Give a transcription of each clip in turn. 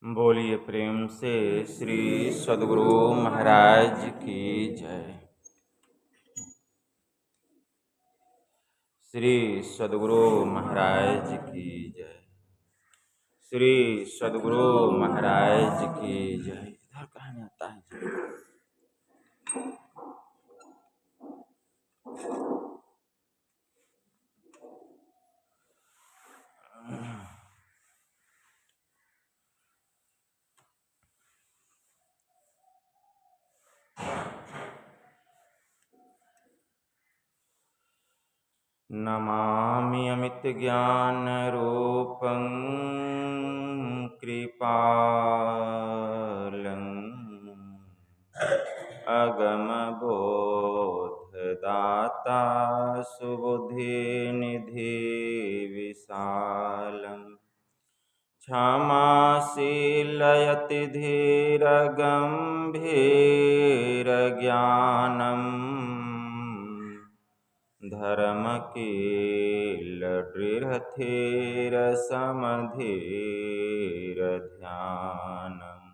बोलिए प्रेम से श्री सद्गुरु महाराज की जय। श्री सद्गुरु महाराज की जय। श्री सद्गुरु महाराज की जय। इधर कहने आता है नमामि अमित ज्ञान रूपं कृपालं अगम बोधदाता सुबुद्धि निधि विशालम् क्षमाशीलयति धीर गंभीर ज्ञानम् धर्मकील दृढ़ समधीर ध्यानम्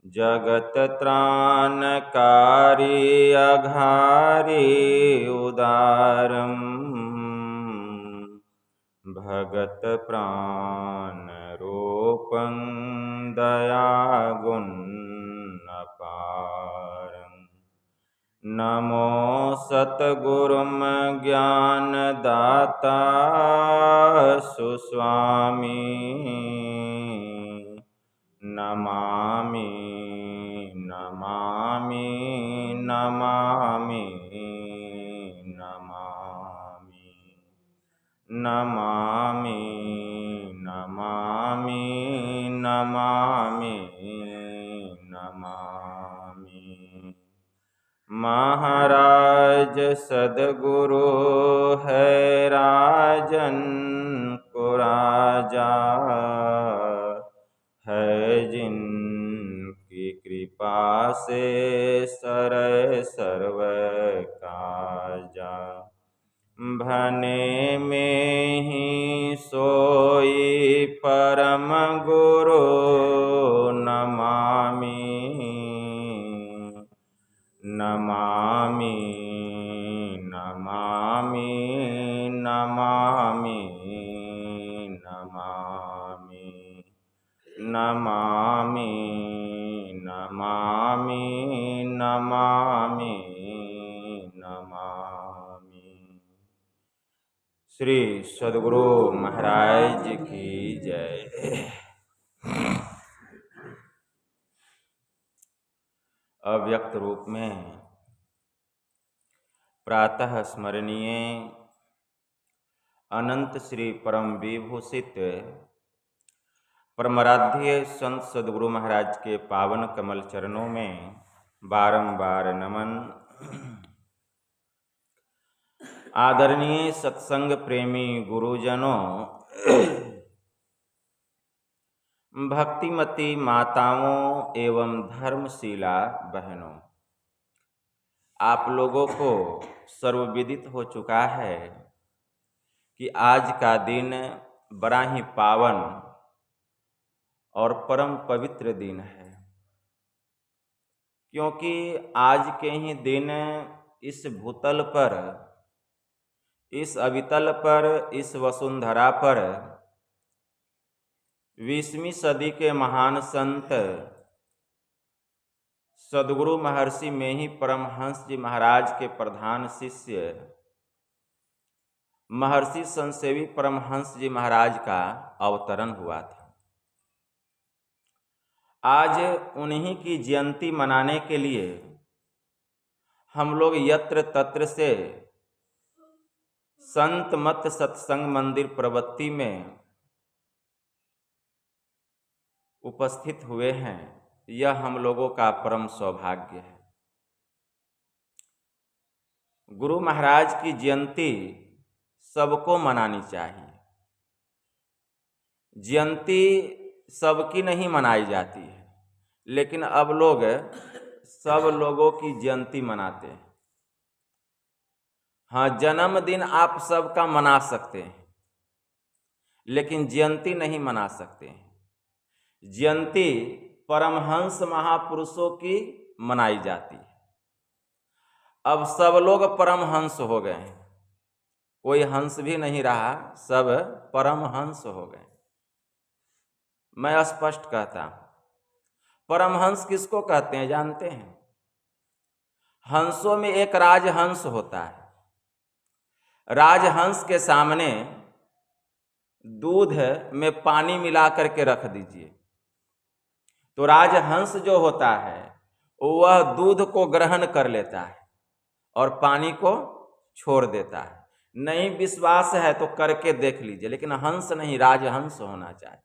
जगत त्राणकारी अघारी उदारम् भगत प्राण रूपं दयागुण अपारम् नमो सतगुरुम ज्ञानदाता सुस्वामी नमामि नमामि नमामि नमामि नमामि नमामि नमामि नमामि। महाराज सद्गुरु है राजन को राजा है जिनकी कृपा से सरय सर्व काजा भने में ही सोई परम गुरु नमामि नमामि नमामि नमामि नमामि नमामि नमामि नमामि नमामि। श्री सद्गुरु महाराज की जय। अव्यक्त रूप में प्रातः स्मरणीय अनंत श्री परम विभूषित परमाराध्य संत सद्गुरु महाराज के पावन कमल चरणों में बारंबार नमन। आदरणीय सत्संग प्रेमी गुरुजनों, भक्तिमती माताओं एवं धर्मशीला बहनों, आप लोगों को सर्वविदित हो चुका है कि आज का दिन बड़ा ही पावन और परम पवित्र दिन है, क्योंकि आज के ही दिन इस भूतल पर, इस अवितल पर, इस वसुंधरा पर 20वीं सदी के महान संत सद्गुरु महर्षि में ही परमहंस जी महाराज के प्रधान शिष्य महर्षि संतसेवी परमहंस जी महाराज का अवतरण हुआ था। आज उन्हीं की जयंती मनाने के लिए हम लोग यत्र तत्र से संत मत सत्संग मंदिर प्रवत्ति में उपस्थित हुए हैं। यह हम लोगों का परम सौभाग्य है। गुरु महाराज की जयंती सबको मनानी चाहिए। जयंती सबकी नहीं मनाई जाती है, लेकिन अब लोग सब लोगों की जयंती मनाते हैं। हाँ, जन्मदिन आप सबका मना सकते हैं, लेकिन जयंती नहीं मना सकते हैं। जयंती परमहंस महापुरुषों की मनाई जाती है। अब सब लोग परमहंस हो गए हैं, कोई हंस भी नहीं रहा, सब परमहंस हो गए। मैं स्पष्ट कहता हूं, परमहंस किसको कहते हैं जानते हैं? हंसों में एक राजहंस होता है। राजहंस के सामने दूध में पानी मिला करके रख दीजिए, तो राजहंस जो होता है वह दूध को ग्रहण कर लेता है और पानी को छोड़ देता है। नहीं विश्वास है तो करके देख लीजिए, लेकिन हंस नहीं, राजहंस होना चाहिए।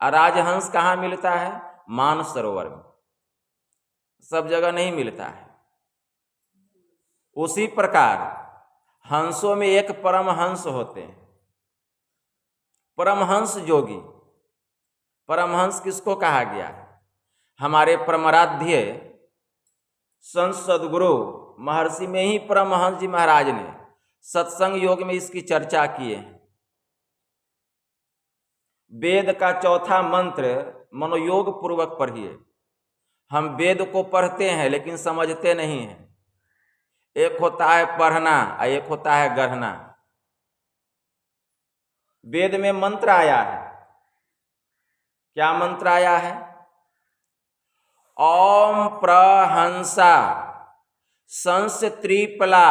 और राजहंस कहाँ मिलता है? मानसरोवर में, सब जगह नहीं मिलता है। उसी प्रकार हंसों में एक परमहंस होते हैं, परमहंस योगी। परमहंस किसको कहा गया है? हमारे परमाराध्य संत सद्गुरु महर्षि में ही परमहंस जी महाराज ने सत्संग योग में इसकी चर्चा किए हैं। वेद का चौथा मंत्र मनोयोग पूर्वक पढ़िए। हम वेद को पढ़ते हैं लेकिन समझते नहीं हैं। एक होता है पढ़ना और एक होता है गढ़ना। वेद में मंत्र आया है, क्या मंत्र आया है? ओम प्रहंसा संस त्रिपला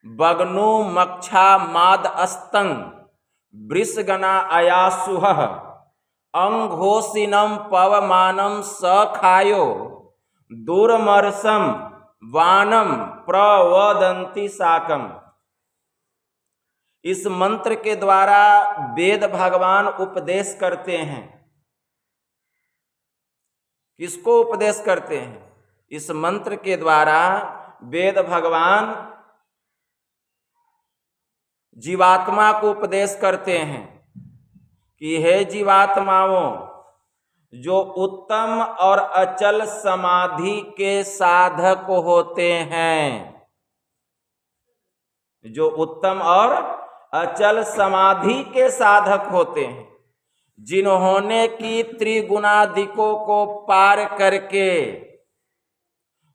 बगनु मक्षा माद अस्तंग वृषगना अयासुह अंघोषिनम पवमानम सखायो दुर्मर्षम वानम प्रवदंती साकम। इस मंत्र के द्वारा वेद भगवान उपदेश करते हैं। किसको उपदेश करते हैं? इस मंत्र के द्वारा वेद भगवान जीवात्मा को उपदेश करते हैं कि हे जीवात्माओं, जो उत्तम और अचल समाधि के साधक होते हैं, जो उत्तम और अचल समाधि के साधक होते हैं, जिन्होंने की त्रिगुणादिकों को पार करके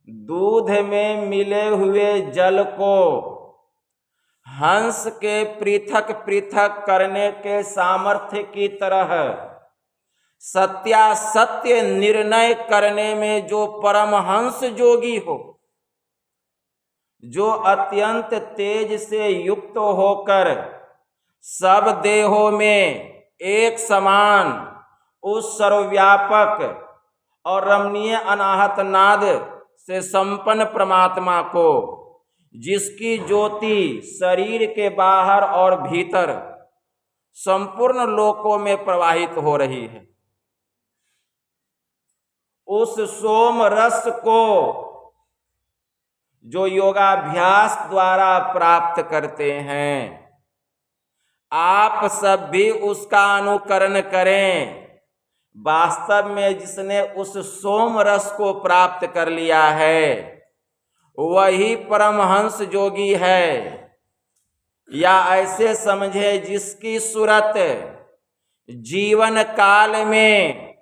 दूध में मिले हुए जल को हंस के पृथक पृथक करने के सामर्थ्य की तरह सत्यासत्य निर्णय करने में जो परमहंस योगी हो, जो अत्यंत तेज से युक्त होकर सब देहों में एक समान उस सर्वव्यापक और रमणीय अनाहत नाद से संपन्न परमात्मा को, जिसकी ज्योति शरीर के बाहर और भीतर संपूर्ण लोकों में प्रवाहित हो रही है, उस सोम रस को जो योगाभ्यास द्वारा प्राप्त करते हैं, आप सब भी उसका अनुकरण करें। वास्तव में जिसने उस सोम रस को प्राप्त कर लिया है वही परमहंस योगी है। या ऐसे समझे जिसकी सूरत जीवन काल में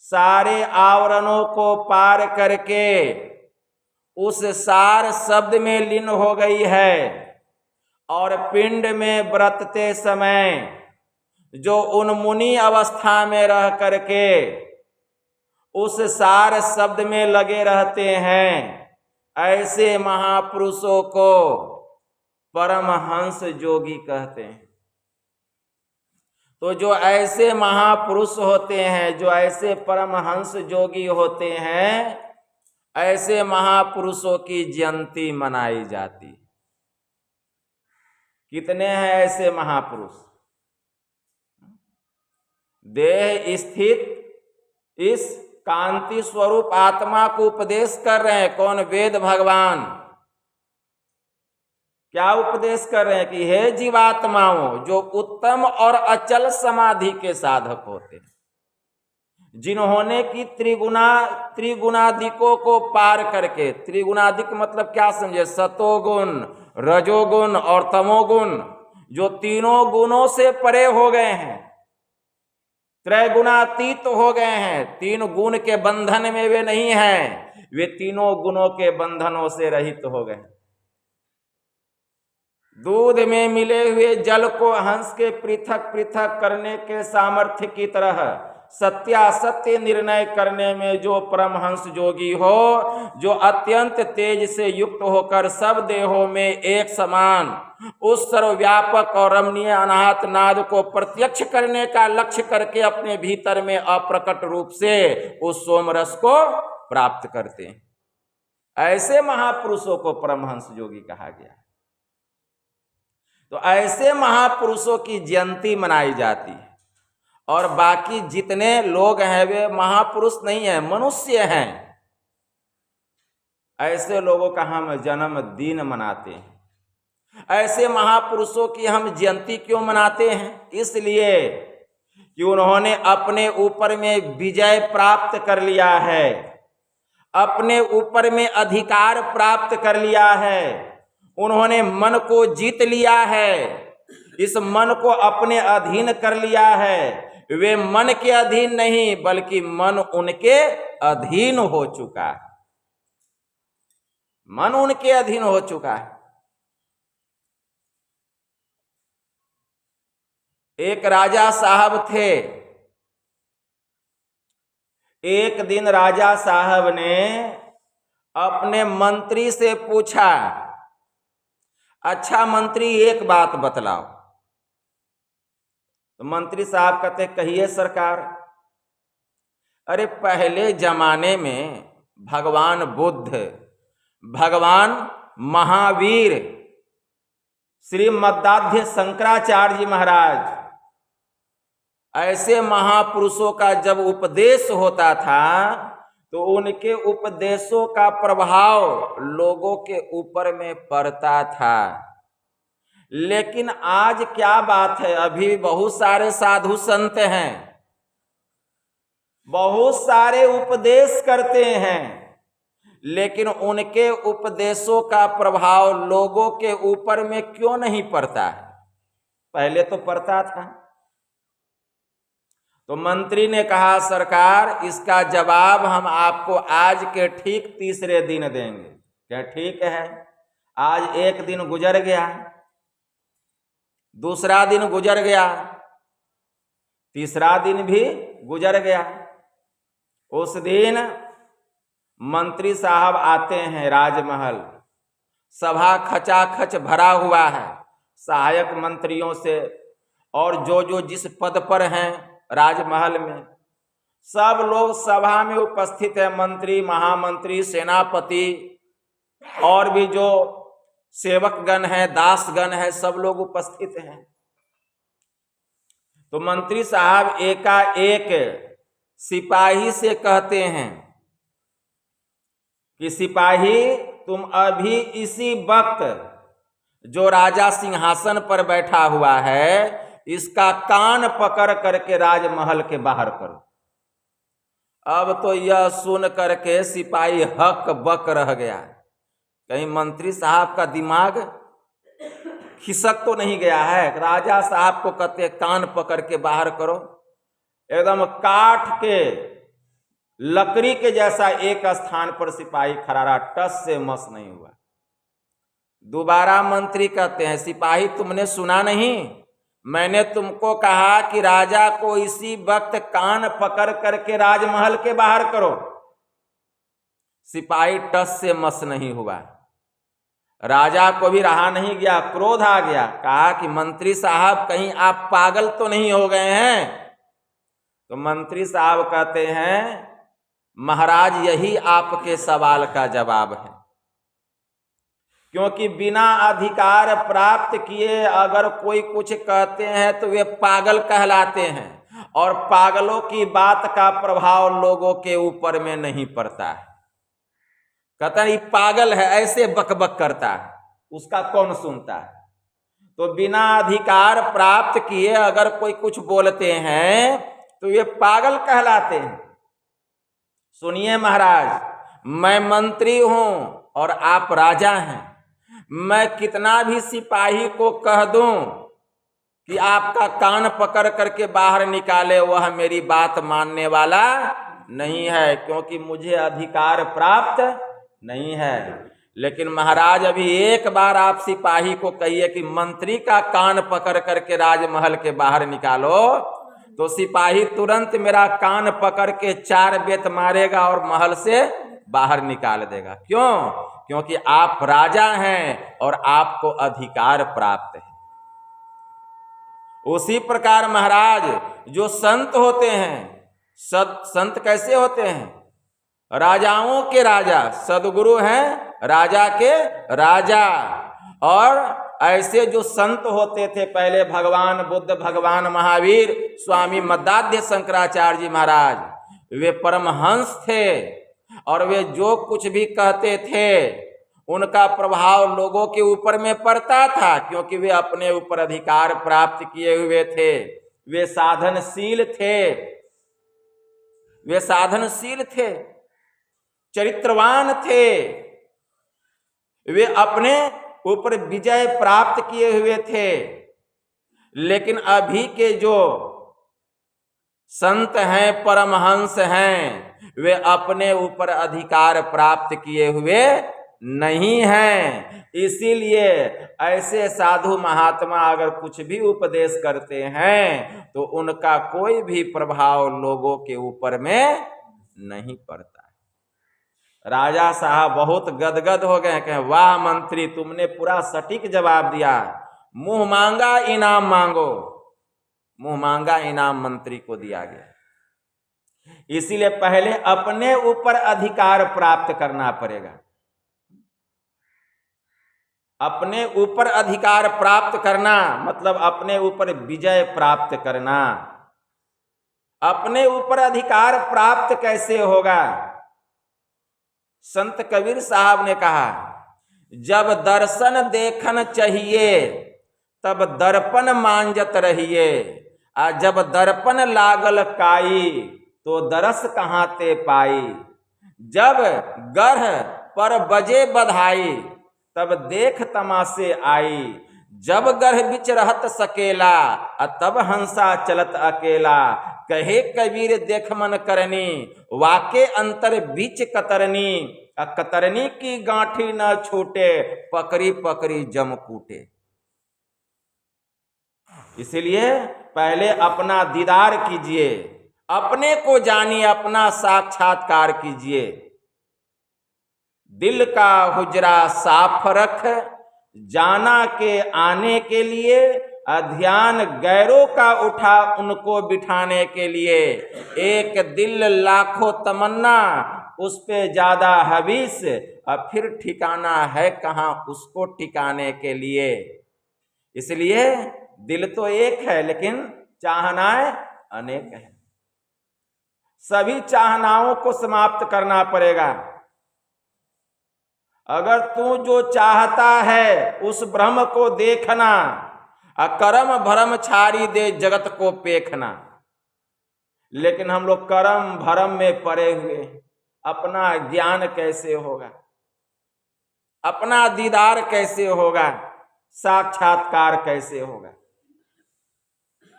सारे आवरणों को पार करके उस सार शब्द में लीन हो गई है, और पिंड में व्रतते समय जो उन्मुनी अवस्था में रह करके उस सार शब्द में लगे रहते हैं, ऐसे महापुरुषों को परमहंस योगी कहते हैं। तो जो ऐसे महापुरुष होते हैं, जो ऐसे परमहंस योगी होते हैं, ऐसे महापुरुषों की जयंती मनाई जाती है। कितने हैं ऐसे महापुरुष? देह स्थित इस कांति स्वरूप आत्मा को उपदेश कर रहे हैं। कौन? वेद भगवान। क्या उपदेश कर रहे हैं? कि हे जीवात्माओं, जो उत्तम और अचल समाधि के साधक होते हैं, जिन्होंने की त्रिगुणादिकों को पार करके, त्रिगुणादिक मतलब क्या समझे? सतोगुण, रजोगुण और तमोगुण, जो तीनों गुणों से परे हो गए हैं, त्रैगुणातीत हो गए हैं, 3 गुण के बंधन में वे नहीं हैं, वे तीनों गुणों के बंधनों से रहित हो गए। दूध में मिले हुए जल को हंस के पृथक पृथक करने के सामर्थ्य की तरह सत्यासत्य निर्णय करने में जो परमहंस योगी हो, जो अत्यंत तेज से युक्त होकर सब देहों में एक समान उस सर्वव्यापक और रमणीय अनाहत नाद को प्रत्यक्ष करने का लक्ष्य करके अपने भीतर में अप्रकट रूप से उस सोमरस को प्राप्त करते हैं, ऐसे महापुरुषों को परमहंस योगी कहा गया। तो ऐसे महापुरुषों की जयंती मनाई जाती है, और बाकी जितने लोग हैं वे महापुरुष नहीं हैं, मनुष्य हैं। ऐसे लोगों का हम जन्मदिन मनाते हैं। ऐसे महापुरुषों की हम जयंती क्यों मनाते हैं? इसलिए कि उन्होंने अपने ऊपर में विजय प्राप्त कर लिया है, अपने ऊपर में अधिकार प्राप्त कर लिया है, उन्होंने मन को जीत लिया है, इस मन को अपने अधीन कर लिया है। वे मन के अधीन नहीं बल्कि मन उनके अधीन हो चुका है, मन उनके अधीन हो चुका है। एक राजा साहब थे। एक दिन राजा साहब ने अपने मंत्री से पूछा, अच्छा मंत्री एक बात बतलाओ। तो मंत्री साहब कहते, कहिए सरकार। अरे पहले जमाने में भगवान बुद्ध, भगवान महावीर, श्री मद्दाध्य शंकराचार्य जी महाराज, ऐसे महापुरुषों का जब उपदेश होता था तो उनके उपदेशों का प्रभाव लोगों के ऊपर में पड़ता था। लेकिन आज क्या बात है, अभी बहुत सारे साधु संत हैं, बहुत सारे उपदेश करते हैं, लेकिन उनके उपदेशों का प्रभाव लोगों के ऊपर में क्यों नहीं पड़ता है? पहले तो पड़ता था। तो मंत्री ने कहा, सरकार इसका जवाब हम आपको आज के ठीक तीसरे दिन देंगे। क्या ठीक है? आज एक दिन गुजर गया, दूसरा दिन गुजर गया, तीसरा दिन भी गुजर गया। उस दिन मंत्री साहब आते हैं राजमहल, सभा खचाखच भरा हुआ है सहायक मंत्रियों से, और जो जिस पद पर हैं राजमहल में सब लोग सभा में उपस्थित है। मंत्री, महामंत्री, सेनापति और भी जो सेवकगण है, दासगण है, सब लोग उपस्थित हैं। तो मंत्री साहब एकाएक सिपाही से कहते हैं कि सिपाही तुम अभी इसी वक्त जो राजा सिंहासन पर बैठा हुआ है इसका कान पकड़ करके राजमहल के बाहर करो। अब तो यह सुन करके सिपाही हक बक रह गया, कहीं मंत्री साहब का दिमाग खिसक तो नहीं गया है। राजा साहब को कहते कान पकड़ के बाहर करो, एकदम काठ के लकड़ी के जैसा एक स्थान पर सिपाही खड़ा रहा, टस से मस नहीं हुआ। दोबारा मंत्री कहते हैं, सिपाही तुमने सुना नहीं, मैंने तुमको कहा कि राजा को इसी वक्त कान पकड़ करके राजमहल के बाहर करो। सिपाही टस से मस नहीं हुआ। राजा को भी रहा नहीं गया, क्रोध आ गया, कहा कि मंत्री साहब कहीं आप पागल तो नहीं हो गए हैं? तो मंत्री साहब कहते हैं, महाराज यही आपके सवाल का जवाब है, क्योंकि बिना अधिकार प्राप्त किए अगर कोई कुछ कहते हैं तो वे पागल कहलाते हैं, और पागलों की बात का प्रभाव लोगों के ऊपर में नहीं पड़ता है। कहता है ये पागल है, ऐसे बकबक करता है, उसका कौन सुनता है? तो बिना अधिकार प्राप्त किए अगर कोई कुछ बोलते हैं तो ये पागल कहलाते हैं। सुनिए महाराज, मैं मंत्री हूं और आप राजा हैं, मैं कितना भी सिपाही को कह दूं कि आपका कान पकड़ करके बाहर निकाले, वह मेरी बात मानने वाला नहीं है, क्योंकि मुझे अधिकार प्राप्त नहीं है। लेकिन महाराज अभी एक बार आप सिपाही को कहिए कि मंत्री का कान पकड़ करके राजमहल के बाहर निकालो, तो सिपाही तुरंत मेरा कान पकड़ के 4 बेत मारेगा और महल से बाहर निकाल देगा। क्यों? क्योंकि आप राजा हैं और आपको अधिकार प्राप्त है। उसी प्रकार महाराज जो संत होते हैं, संत कैसे होते हैं? राजाओं के राजा, सद्गुरु हैं राजा के राजा। और ऐसे जो संत होते थे पहले, भगवान बुद्ध, भगवान महावीर, स्वामी मद्दाध्य शंकराचार्य जी महाराज, वे परमहंस थे और वे जो कुछ भी कहते थे उनका प्रभाव लोगों के ऊपर में पड़ता था, क्योंकि वे अपने ऊपर अधिकार प्राप्त किए हुए थे। वे साधनशील थे, वे साधनशील थे, चरित्रवान थे, वे अपने ऊपर विजय प्राप्त किए हुए थे। लेकिन अभी के जो संत हैं, परमहंस हैं, वे अपने ऊपर अधिकार प्राप्त किए हुए नहीं हैं। इसीलिए ऐसे साधु महात्मा अगर कुछ भी उपदेश करते हैं तो उनका कोई भी प्रभाव लोगों के ऊपर में नहीं पड़ता। राजा साहब बहुत गदगद हो गए, कहें वाह मंत्री, तुमने पूरा सटीक जवाब दिया, मुंह मांगा इनाम मांगो। मुंह मांगा इनाम मंत्री को दिया गया। इसीलिए पहले अपने ऊपर अधिकार प्राप्त करना पड़ेगा। अपने ऊपर अधिकार प्राप्त करना मतलब अपने ऊपर विजय प्राप्त करना। अपने ऊपर अधिकार प्राप्त कैसे होगा? संत कबीर साहब ने कहा, जब दर्शन देखन चाहिए तब दर्पण मांजत रहिए, आ जब दर्पण लागल काई तो दरस कहाँ ते पाई। जब गर्ह पर बजे बधाई तब देख तमाशे आई, जब गर्ह बिच रहत सकेला तब हंसा चलत अकेला। कहे कबीर देख मन करनी, वाके अंतर बीच कतरनी, कतरनी की गांठी न छूटे, पकड़ी पकड़ी जम कूटे। इसलिए पहले अपना दीदार कीजिए, अपने को जानिए, अपना साक्षात्कार कीजिए। दिल का हुजरा साफ रख, जाना के आने के लिए, ध्यान गैरों का उठा उनको बिठाने के लिए। एक दिल लाखों तमन्ना, उस पे ज्यादा हवीस, और फिर ठिकाना है कहाँ उसको ठिकाने के लिए। इसलिए दिल तो एक है लेकिन चाहनाएं अनेक हैं। सभी चाहनाओं को समाप्त करना पड़ेगा। अगर तू जो चाहता है उस ब्रह्म को देखना, करम भरम छाड़ी दे जगत को पेखना। लेकिन हम लोग कर्म भरम में पड़े हुए, अपना ज्ञान कैसे होगा, अपना दीदार कैसे होगा, साक्षात्कार कैसे होगा।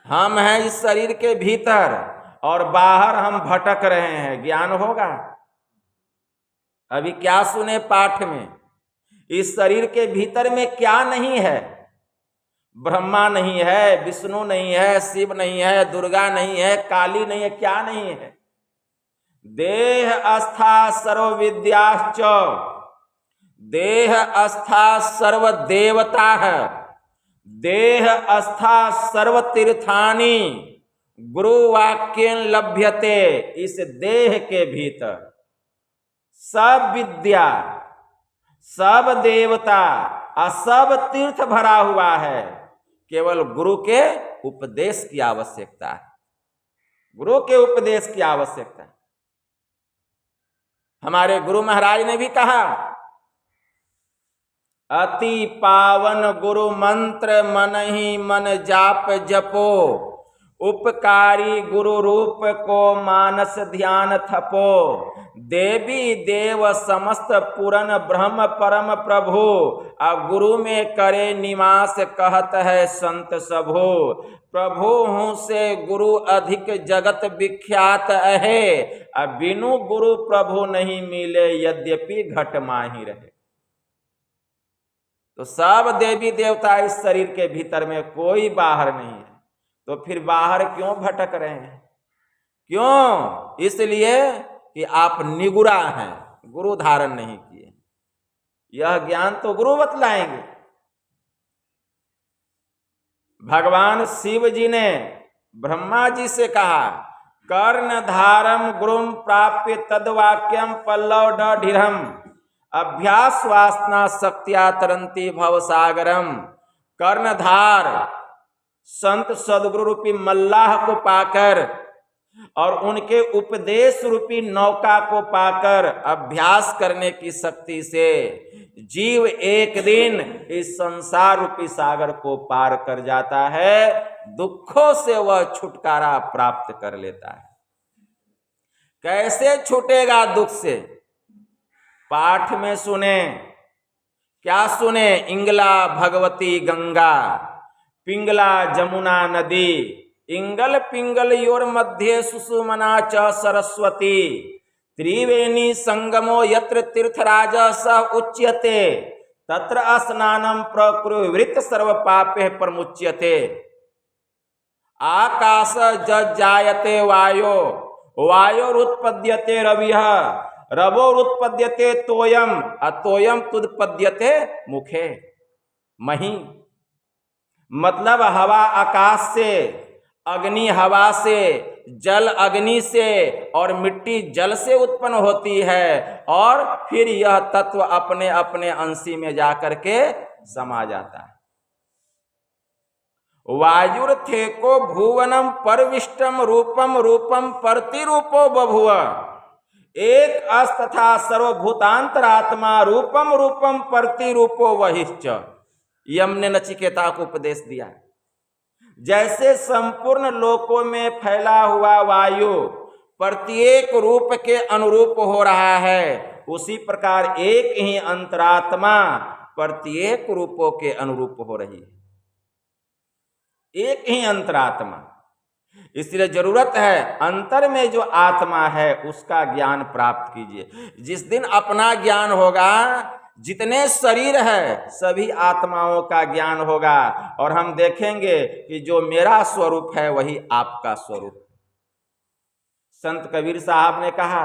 हम हैं इस शरीर के भीतर और बाहर हम भटक रहे हैं, ज्ञान होगा। अभी क्या सुने पाठ में, इस शरीर के भीतर में क्या नहीं है? ब्रह्मा नहीं है, विष्णु नहीं है, शिव नहीं है, दुर्गा नहीं है, काली नहीं है, क्या नहीं है? देह अस्था सर्व विद्याश्च, देह अस्था सर्व देवता है, देह अस्था सर्व तीर्थानि, गुरु वाक्येन लभ्यते। इस देह के भीतर सब विद्या, सब देवता और सब तीर्थ भरा हुआ है। केवल गुरु के उपदेश की आवश्यकता है, गुरु के उपदेश की आवश्यकता है। हमारे गुरु महाराज ने भी कहा, अति पावन गुरु मंत्र मन ही मन जाप जपो, उपकारी गुरु रूप को मानस ध्यान थपो, देवी देव समस्त पुरन ब्रह्म परम प्रभु, गुरु में करे निवास कहत है संत सबो। प्रभु हूँ से गुरु अधिक जगत विख्यात है, बिनु गुरु प्रभु नहीं मिले यद्यपि घट माही रहे। तो सब देवी देवता इस शरीर के भीतर में, कोई बाहर नहीं है। तो फिर बाहर क्यों भटक रहे हैं? क्यों? इसलिए कि आप निगुरा हैं, गुरु धारण नहीं किए। यह ज्ञान तो गुरु बतलाएंगे। भगवान शिव जी ने ब्रह्मा जी से कहा, कर्ण धारम गुरुम प्राप्य तद्वाक्यम पल्लव ढिरम, अभ्यास वासना शक्तिया तरंती भव सागरम। कर्णधार संत सदगुरु रूपी मल्लाह को पाकर और उनके उपदेश रूपी नौका को पाकर अभ्यास करने की शक्ति से जीव एक दिन इस संसार रूपी सागर को पार कर जाता है, दुखों से वह छुटकारा प्राप्त कर लेता है। कैसे छूटेगा दुख से? पाठ में सुने। क्या सुने? इंगला भगवती गंगा, पिंगला जमुना नदी, इंगल पिंगल योर मध्य सुषुमना च सरस्वती, त्रिवेणी संगमो यत्र तीर्थराज स उच्यते, तत्र स्नानम प्रकुर्वृत सर्व पापे प्रमुच्यते। आकाश जजायते वायो, वायोरुत्पद्यते रविः, रवोरुत्पद्यते तोयम, अतोयम तुदपद्यते मुखे मही। मतलब हवा आकाश से, अग्नि हवा से, जल अग्नि से और मिट्टी जल से उत्पन्न होती है, और फिर यह तत्व अपने अपने अंशी में जाकर के समा जाता है। वायुर्थेको भुवनम परविष्टम रूपम रूपम प्रतिरूपो बभुव, एक अस तथा सर्वभूतांतरात्मा रूपम रूपम प्रतिरूपो वहिश्च। यम ने नचिकेता को उपदेश दिया। जैसे संपूर्ण लोकों में फैला हुआ वायु प्रत्येक रूप के अनुरूप हो रहा है, उसी प्रकार एक ही अंतरात्मा प्रत्येक रूपों के अनुरूप हो रही है। एक ही अंतरात्मा। इसलिए जरूरत है अंतर में जो आत्मा है उसका ज्ञान प्राप्त कीजिए। जिस दिन अपना ज्ञान होगा, जितने शरीर है सभी आत्माओं का ज्ञान होगा, और हम देखेंगे कि जो मेरा स्वरूप है वही आपका स्वरूप। संत कबीर साहब ने कहा,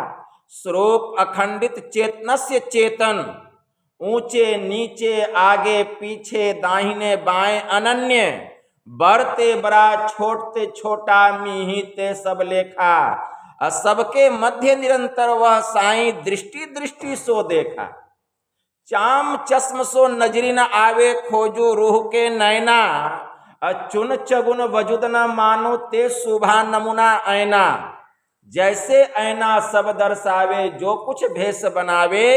स्वरूप अखंडित चेतनस्य चेतन, ऊंचे नीचे आगे पीछे दाहिने बाएं अनन्य, बड़ते बड़ा छोटते छोटा मीहिते सब लेखा, सबके मध्य निरंतर वह साईं दृष्टि दृष्टि सो देखा। चाम चश्म सो नजरी न आवे खोजो रूह के नैना, चुन चगुन वजुद न मानो ते शुभा नमुना ऐना। जैसे ऐना सब दर्शावे जो कुछ भेष बनावे,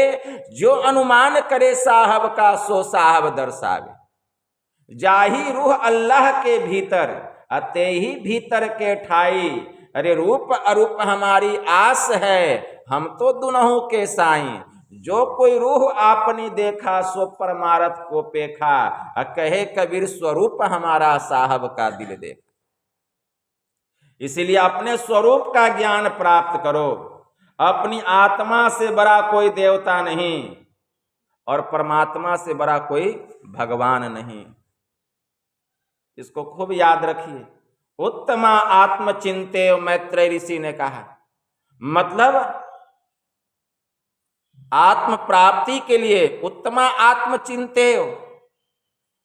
जो अनुमान करे साहब का सो साहब दर्शावे। जाही रूह अल्लाह के भीतर, अते ही भीतर के ठाई, अरे रूप अरूप हमारी आस है, हम तो दुनहु के साईं। जो कोई रूह आपनी देखा सो परमारथ को पेखा, कहे कबीर स्वरूप हमारा साहब का दिल देखा। इसीलिए अपने स्वरूप का ज्ञान प्राप्त करो। अपनी आत्मा से बड़ा कोई देवता नहीं और परमात्मा से बड़ा कोई भगवान नहीं। इसको खूब याद रखिए। उत्तमा आत्मचिंते, मैत्रेय ऋषि ने कहा। मतलब आत्म प्राप्ति के लिए उत्तमा आत्मचिंते,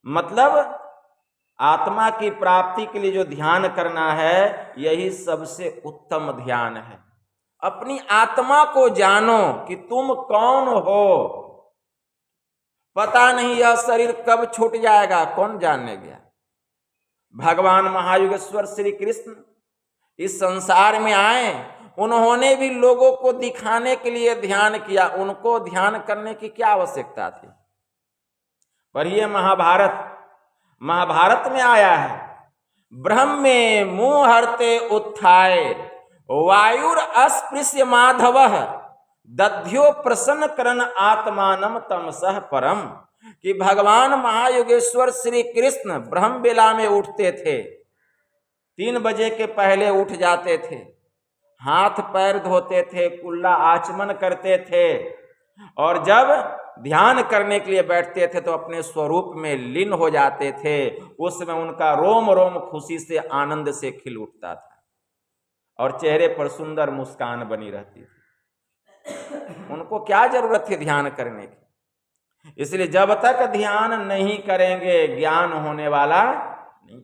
मतलब आत्मा की प्राप्ति के लिए जो ध्यान करना है यही सबसे उत्तम ध्यान है। अपनी आत्मा को जानो कि तुम कौन हो। पता नहीं यह शरीर कब छूट जाएगा, कौन जानने गया। भगवान महायुगेश्वर श्री कृष्ण इस संसार में आए, उन्होंने भी लोगों को दिखाने के लिए ध्यान किया। उनको ध्यान करने की क्या आवश्यकता थी। पर यह महाभारत में आया है। ब्रह्मे मुहूर्ते उत्थाय वायुर अस्पृश्य माधव दध्यो प्रसन्न करन आत्मानम तमसः परम। कि भगवान महायोगेश्वर श्री कृष्ण ब्रह्म बेला में उठते थे, 3 बजे के पहले उठ जाते थे, हाथ पैर धोते थे, कुल्ला आचमन करते थे, और जब ध्यान करने के लिए बैठते थे तो अपने स्वरूप में लीन हो जाते थे। उस समय उनका रोम रोम खुशी से आनंद से खिल उठता था और चेहरे पर सुंदर मुस्कान बनी रहती थी। उनको क्या जरूरत थी ध्यान करने की? इसलिए जब तक ध्यान नहीं करेंगे ज्ञान होने वाला नहीं है।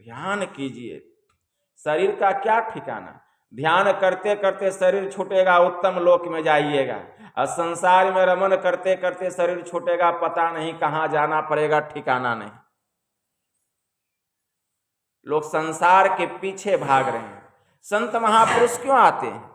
ध्यान कीजिए, शरीर का क्या ठिकाना। ध्यान करते करते शरीर छूटेगा, उत्तम लोक में जाइएगा, और संसार में रमन करते करते शरीर छूटेगा, पता नहीं कहां जाना पड़ेगा, ठिकाना नहीं। लोग संसार के पीछे भाग रहे हैं। संत महापुरुष क्यों आते हैं?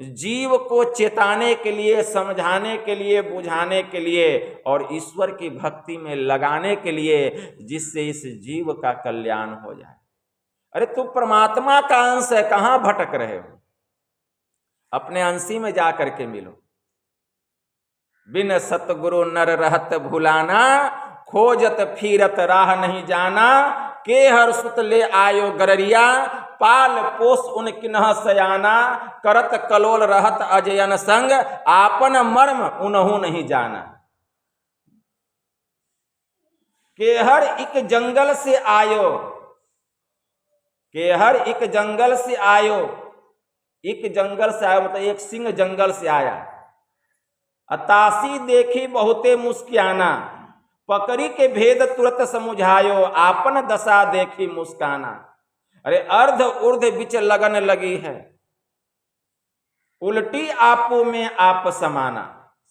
जीव को चेताने के लिए, समझाने के लिए, बुझाने के लिए और ईश्वर की भक्ति में लगाने के लिए, जिससे इस जीव का कल्याण हो जाए। अरे तू परमात्मा का अंश है, कहां भटक रहे हो? अपने अंशी में जाकर के मिलो। बिन सतगुरु नर रहत भुलाना, खोजत फिरत राह नहीं जाना, के हर सुत ले आयो गररिया, पाल पोस उन किन्ह सयाना, करत कलोल रहत अजयन संग, आपन मर्म उनहु नहीं जाना। के हर एक जंगल से आयो, के हर एक जंगल से आयो, एक जंगल से आयो मतलब एक सिंह जंगल से आया। अतासी देखी बहुते मुस्कियाना, पकड़ी के भेद तुरत समुझायो, आपन दशा देखी मुस्काना। अरे अर्ध उर्ध बिच लगन लगी है, उल्टी आपो में आप समाना।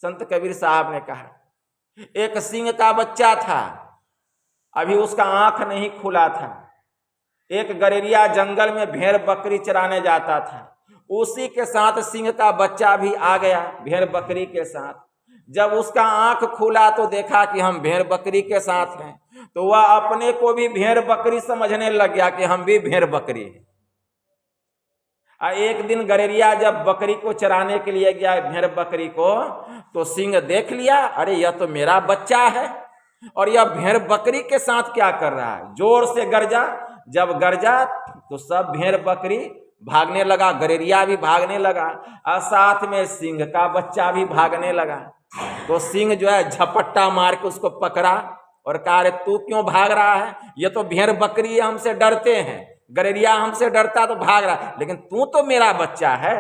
संत कबीर साहब ने कहा एक सिंह का बच्चा था, अभी उसका आंख नहीं खुला था। एक गरेरिया जंगल में भेड़ बकरी चराने जाता था, उसी के साथ सिंह का बच्चा भी आ गया भेड़ बकरी के साथ। जब उसका आंख खुला तो देखा कि हम भेड़ बकरी के साथ हैं, तो वह अपने को भी भेड़ बकरी समझने लग गया कि हम भी भेड़ बकरी हैं। एक दिन गरेरिया जब बकरी को चराने के लिए गया भेड़ बकरी को, तो सिंह देख लिया, अरे यह तो मेरा बच्चा है और यह भेड़ बकरी के साथ क्या कर रहा है। जोर से गरजा, जब गरजा तो सब भेड़ बकरी भागने लगा, गरेरिया भी भागने लगा और साथ में सिंह का बच्चा भी भागने लगा। तो सिंह जो है झपट्टा मार के उसको पकड़ा और कहा अरे तू क्यों भाग रहा है, ये तो भेड़ बकरी हमसे डरते हैं, गरेरिया हमसे डरता तो भाग रहा, लेकिन तू तो मेरा बच्चा है।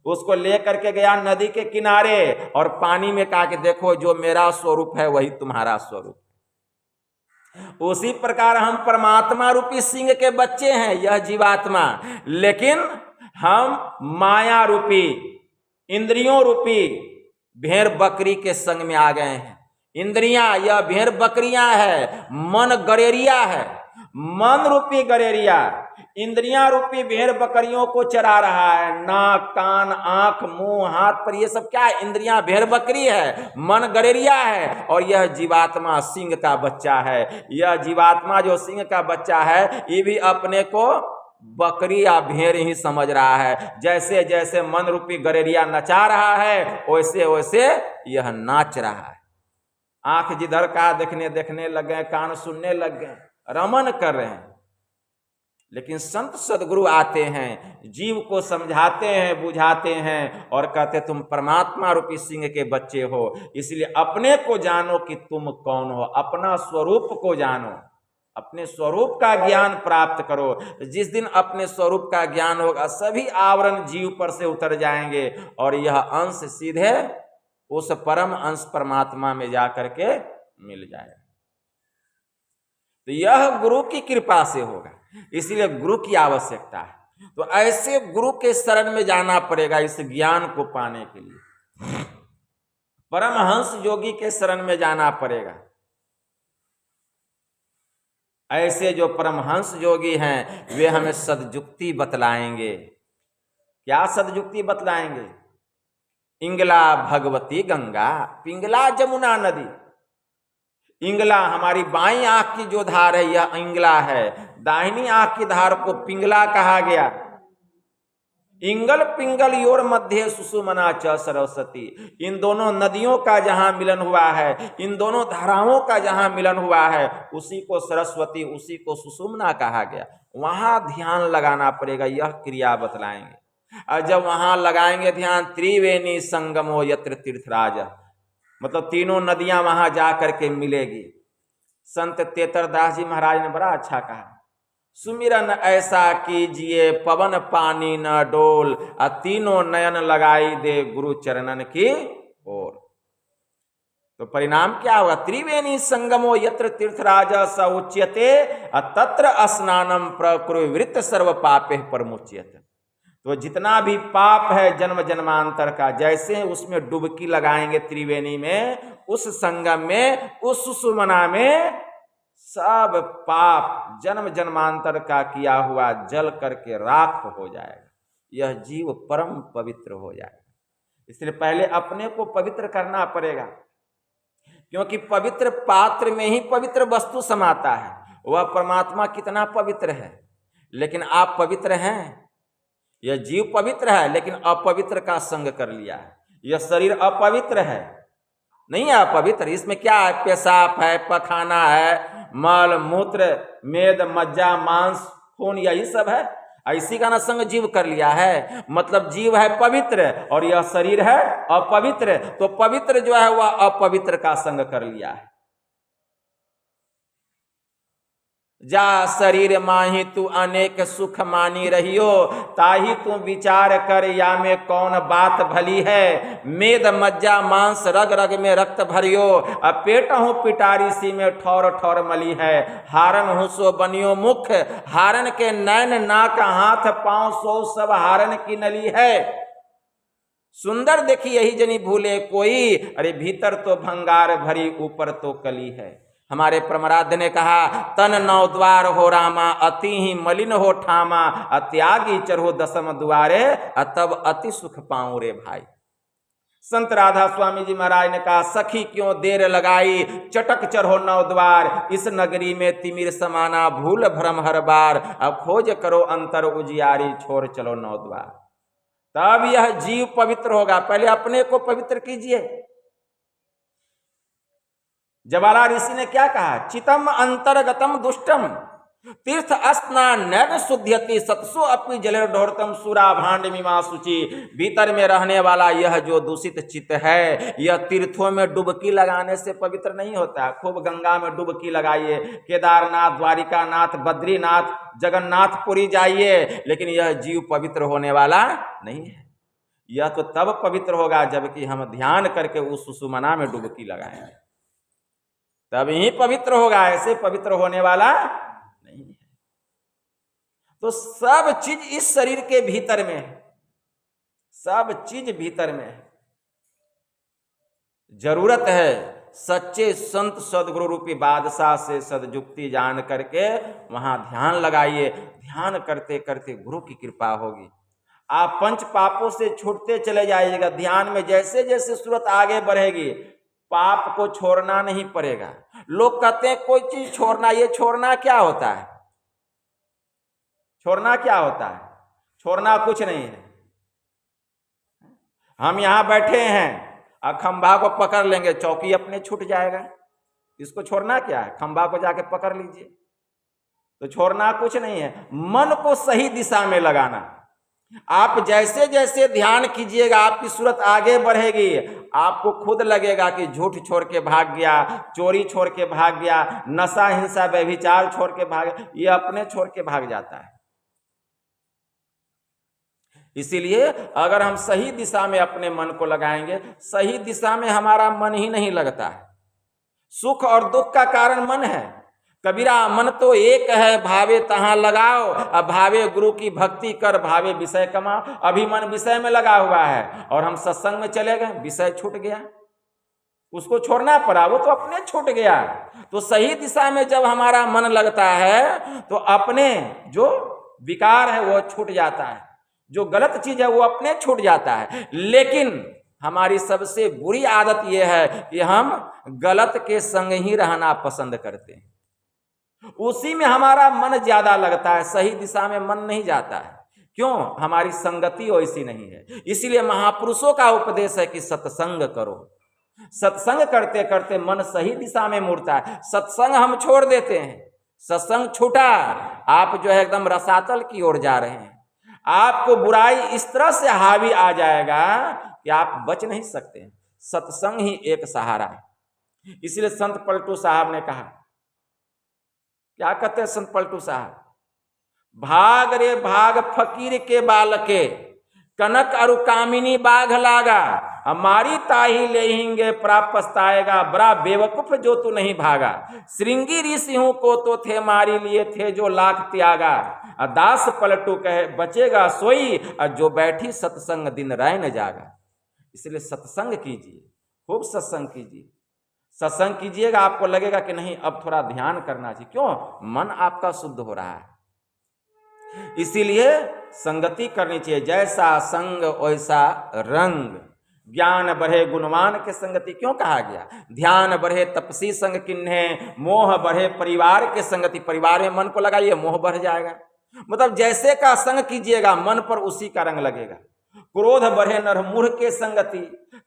उसको लेकर के गया नदी के किनारे और पानी में कहा कि देखो जो मेरा स्वरूप है वही तुम्हारा स्वरूप। उसी प्रकार हम परमात्मा रूपी सिंह के बच्चे हैं, यह जीवात्मा, लेकिन हम माया रूपी, इंद्रियों रूपी भेड़ बकरी के संग में आ गए हैं। इंद्रियां यह भेड़ बकरियां है, मन गरेरिया है, मन रूपी गरेरिया इंद्रियां रूपी भेड़ बकरियों को चरा रहा है। नाक कान आंख मुंह हाथ पर ये सब क्या है? इंद्रियां भेड़ बकरी है, मन गरेरिया है, और यह जीवात्मा सिंह का बच्चा है। यह जीवात्मा जो सिंह का बच्चा है ये भी अपने को बकरी या भेड़ ही समझ रहा है। जैसे जैसे मन रूपी गरेरिया नचा रहा है वैसे वैसे यह नाच रहा है। आंख जिधर का देखने लग गए, कान सुनने लग गए, रमन कर रहे हैं। लेकिन संत सदगुरु आते हैं, जीव को समझाते हैं, बुझाते हैं और कहते तुम परमात्मा रूपी सिंह के बच्चे हो, इसलिए अपने को जानो कि तुम कौन हो, अपना स्वरूप को जानो, अपने स्वरूप का ज्ञान प्राप्त करो। जिस दिन अपने स्वरूप का ज्ञान होगा सभी आवरण जीव पर से उतर जाएंगे और यह अंश सीधे उस परम अंश परमात्मा में जाकर के मिल जाएगा। तो यह गुरु की कृपा से होगा, इसलिए गुरु की आवश्यकता है। तो ऐसे गुरु के शरण में जाना पड़ेगा इस ज्ञान को पाने के लिए। परमहंस योगी के शरण में जाना पड़ेगा। ऐसे जो परमहंस योगी हैं वे हमें सदयुक्ति बतलाएंगे। क्या सदयुक्ति बतलाएंगे? इंगला भगवती गंगा, पिंगला जमुना नदी, इंगला, हमारी बाईं आंख की जो धार है यह इंगला है, दाहिनी आंख की धार को पिंगला कहा गया। इंगल पिंगल योर मध्य सुषुमना च सरस्वती, इन दोनों नदियों का जहां मिलन हुआ है, इन दोनों धाराओं का जहां मिलन हुआ है, उसी को सरस्वती, उसी को सुषुमना कहा गया। वहां ध्यान लगाना पड़ेगा, यह क्रिया बतलाएंगे। और जब वहां लगाएंगे ध्यान, त्रिवेणी संगमो यत्र तीर्थराज, मतलब तीनों नदियां वहां जा करके मिलेगी। संत तेतरदास जी महाराज ने बड़ा अच्छा कहा, सुमिरन ऐसा कीजिए पवन पानी न डोल, तीनों नयन लगाई दे गुरु चरणन की ओर। तो परिणाम क्या होगा? त्रिवेणी संगमो यत्र तीर्थराज स उच्यते तत्र स्नानम प्रकुर्वृत्त सर्व पापे परमुच्यते। तो जितना भी पाप है जन्म जन्मांतर का, जैसे उसमें डुबकी लगाएंगे त्रिवेणी में, उस संगम में, उस सुषुमना में, सब पाप जन्म जन्मांतर का किया हुआ जल करके राख हो जाएगा। यह जीव परम पवित्र हो जाएगा। इसलिए पहले अपने को पवित्र करना पड़ेगा, क्योंकि पवित्र पात्र में ही पवित्र वस्तु समाता है। वह परमात्मा कितना पवित्र है, लेकिन आप पवित्र हैं। यह जीव पवित्र है लेकिन अपवित्र का संग कर लिया है। यह शरीर अपवित्र है, नहीं है अपवित्र। इसमें क्या है? पेशाब है, पखाना है, मल मूत्र मेद मज्जा मांस खून, यही सब है। ऐसी का ना संग जीव कर लिया है। मतलब जीव है पवित्र और यह शरीर है अपवित्र, तो पवित्र जो है वह अपवित्र का संग कर लिया है। जा शरीर माही तू अनेक सुख मानी रहियो, ताही तू विचार कर या में कौन बात भली है। मेद मज्जा मांस रग रग में रक्त भरियो, अब पेट हूँ पिटारी सी में ठौर ठौर मली है। हारन हूँ सो बनियो मुख, हारन के नैन नाक हाथ पांव सो सब हारन की नली है। सुंदर देखी यही जनी भूले कोई, अरे भीतर तो भंगार भरी ऊपर तो कली है। हमारे प्रमराध्य ने कहा, तन नौ द्वार हो रामा, अति ही मलिन हो ठामा, त्यागी चढ़ो दसम द्वारे, तब अति सुख पाऊं रे भाई। संत राधा स्वामी जी महाराज ने कहा, सखी क्यों देर लगाई, चटक चढ़ो नौ द्वार, इस नगरी में तिमिर समाना भूल भ्रम हर बार, अब खोज करो अंतर उजियारी छोड़ चलो नौ द्वार। तब यह जीव पवित्र होगा। पहले अपने को पवित्र कीजिए। जवाला ऋषि ने क्या कहा? चितम अंतर्गतम दुष्टम तीर्थ स्नान नैन शुद्ध्यति सत्सु अपि जलर ढोरतम सुरा भांड मीमा शुचि। भीतर में रहने वाला यह जो दूषित चित्त है, यह तीर्थों में डुबकी लगाने से पवित्र नहीं होता। खूब गंगा में डुबकी लगाइए, केदारनाथ, द्वारिकानाथ, बद्रीनाथ, जगन्नाथपुरी जाइए, लेकिन यह जीव पवित्र होने वाला नहीं है। यह तो तब पवित्र होगा जबकि हम ध्यान करके उस सुषुमना में डुबकी लगाएंगे, तब ही पवित्र होगा। ऐसे पवित्र होने वाला नहीं है। तो सब चीज इस शरीर के भीतर में है, सब चीज भीतर में है। जरूरत है सच्चे संत सदगुरु रूपी बादशाह से सदजुक्ति जान करके वहां ध्यान लगाइए। ध्यान करते करते गुरु की कृपा होगी। आप पंच पापों से छूटते चले जाइएगा। ध्यान में जैसे जैसे सूरत आगे बढ़ेगी, पाप को छोड़ना नहीं पड़ेगा। लोग कहते हैं कोई चीज छोड़ना, ये छोड़ना क्या होता है? छोड़ना क्या होता है? छोड़ना कुछ नहीं है। हम यहां बैठे हैं, खंभा को पकड़ लेंगे, चौकी अपने छूट जाएगा। इसको छोड़ना क्या है? खंभा को जाके पकड़ लीजिए। तो छोड़ना कुछ नहीं है, मन को सही दिशा में लगाना। आप जैसे जैसे ध्यान कीजिएगा, आपकी सूरत आगे बढ़ेगी। आपको खुद लगेगा कि झूठ छोड़ के भाग गया, चोरी छोड़ के भाग गया, नशा हिंसा व्यभिचार छोड़ के भाग, ये अपने छोड़ के भाग जाता है। इसीलिए अगर हम सही दिशा में अपने मन को लगाएंगे, सही दिशा में हमारा मन ही नहीं लगता है। सुख और दुख का कारण मन है। कबीरा मन तो एक है, भावे तहां लगाओ, अब भावे गुरु की भक्ति कर, भावे विषय कमा। अभी मन विषय में लगा हुआ है और हम सत्संग में चले गए, विषय छूट गया, उसको छोड़ना पड़ा, वो तो अपने छूट गया। तो सही दिशा में जब हमारा मन लगता है तो अपने जो विकार है वो छूट जाता है, जो गलत चीज है वो अपने छूट जाता है। लेकिन हमारी सबसे बुरी आदत यह है कि हम गलत के संग ही रहना पसंद करते हैं। उसी में हमारा मन ज्यादा लगता है, सही दिशा में मन नहीं जाता है। क्यों? हमारी संगति वैसी नहीं है। इसीलिए महापुरुषों का उपदेश है कि सत्संग करो। सत्संग करते करते मन सही दिशा में मुड़ता है। सत्संग हम छोड़ देते हैं, सत्संग छूटा, आप जो है एकदम रसातल की ओर जा रहे हैं। आपको बुराई इस तरह से हावी आ जाएगा कि आप बच नहीं सकते। सत्संग ही एक सहारा है। इसलिए संत पलटू साहब ने कहा, क्या कहते हैं संत पलटू साहब? भाग रे भाग फकीर के बालके, कनक अरु कामिनी बाघ लागा, हमारी ताही लेंगे प्राप्त पछताएगा, बड़ा बेवकूफ जो तू नहीं भागा। श्रृंगी ऋषि हूं को तो थे मारी लिए थे जो लाख त्यागा, दास पलटू कहे बचेगा सोई, जो बैठी सत्संग दिन रैन जागा। इसलिए सत्संग कीजिए, खूब सत्संग कीजिए। सत्संग कीजिएगा, आपको लगेगा कि नहीं अब थोड़ा ध्यान करना चाहिए। क्यों? मन आपका शुद्ध हो रहा है। इसीलिए संगति करनी चाहिए। जैसा संग वैसा रंग, ज्ञान बढ़े गुणवान के संगति क्यों कहा गया? ध्यान बढ़े तपसी संग किन्हे, मोह बढ़े परिवार के संगति। परिवार में मन को लगाइए, मोह बढ़ जाएगा। मतलब जैसे का संग कीजिएगा मन पर उसी का रंग लगेगा। क्रोध बढ़े नरमूढ़ के संगति,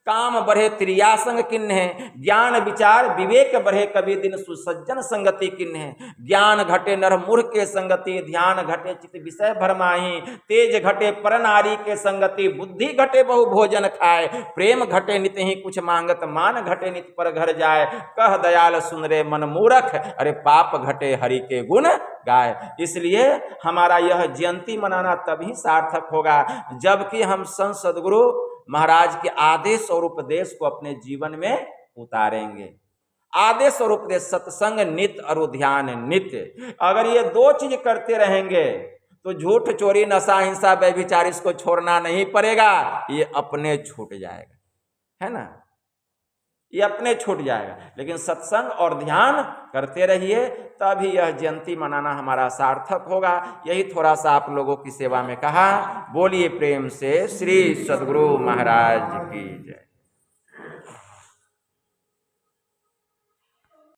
काम बढ़े त्रिया संग किन्हे, ज्ञान विचार विवेक बढ़े कभी दिन सुसज्जन संगति किन्हे। ज्ञान घटे नरमूढ़ के संगति, ध्यान घटे चित विषय भरमाही, तेज घटे पर नारी के संगति, बुद्धि घटे बहु भोजन खाए, प्रेम घटे नित ही कुछ मांगत, मान घटे नित पर घर जाए, कह दयाल सुन रे मन मूरख, अरे पाप घटे हरि के गुण गाय। इसलिए हमारा यह जयंती मनाना तभी सार्थक होगा जबकि हम संत सद्गुरु महाराज के आदेश और उपदेश को अपने जीवन में उतारेंगे। आदेश और उपदेश, सत्संग नित्य और ध्यान नित्य। अगर ये दो चीज करते रहेंगे तो झूठ चोरी नशा हिंसा व्यभिचार इसको छोड़ना नहीं पड़ेगा, ये अपने छूट जाएगा, है ना, ये अपने छूट जाएगा। लेकिन सत्संग और ध्यान करते रहिए, तभी यह जयंती मनाना हमारा सार्थक होगा। यही थोड़ा सा आप लोगों की सेवा में कहा। बोलिए प्रेम से श्री सद्गुरु महाराज की जय।